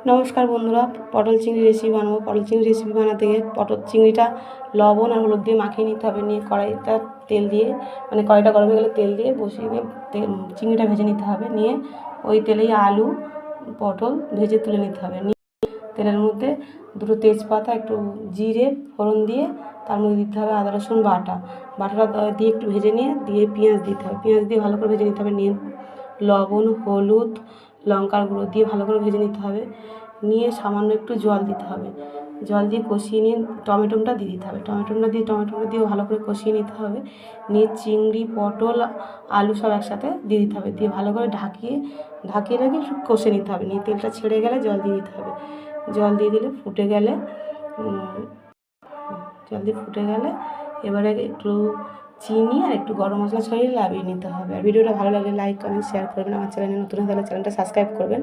নমস্কার বন্ধুরা, পটল চিংড়ি রেসিপি বানাবো। পটল চিংড়ি রেসিপি বানাতে গিয়ে পটল চিংড়িটা লবণ আর হলুদ দিয়ে মাখিয়ে নিতে হবে। নিয়ে কড়াইটা তেল দিয়ে কড়াইটা গরম হয়ে গেলে তেল দিয়ে বসিয়ে দিয়ে চিংড়িটা ভেজে নিতে হবে। নিয়ে ওই তেলেই আলু পটল ভেজে তুলে নিতে হবে। নিয়ে তেলের মধ্যে দুটো তেজপাতা, একটু জিরে ফোড়ন দিয়ে তার মধ্যে দিতে হবে আদা রসুন বাটাটা দিয়ে একটু ভেজে নিয়ে পেঁয়াজ দিতে হবে। পেঁয়াজ দিয়ে ভালো করে ভেজে নিতে হবে। নিয়ে লবণ, হলুদ, লঙ্কার গুঁড়ো দিয়ে ভালো করে ভেজে নিতে হবে। নিয়ে সামান্য একটু জল দিতে হবে। জল দিয়ে কষিয়ে নিয়ে টমেটোটা দিয়ে দিতে হবে। টমেটোটা দিয়ে ভালো করে কষিয়ে নিতে হবে। নিয়ে চিংড়ি, পটল, আলু সব একসাথে দিয়ে দিতে হবে। দিয়ে ভালো করে ঢাকিয়ে রেখে কষে নিতে হবে। নিয়ে তেলটা ছেড়ে গেলে জল দিয়ে দিতে হবে। জল দিয়ে দিলে ফুটে গেলে এবারে একটু চিনি আর একটু গরম মশলা ছড়িয়ে নামিয়ে নিতে হবে। আর ভিডিওটা ভালো লাগলে লাইক, কমেন্ট, শেয়ার করবেন। আমার চ্যানেলে নতুন হলে চ্যানেলটা সাবস্ক্রাইব করবেন।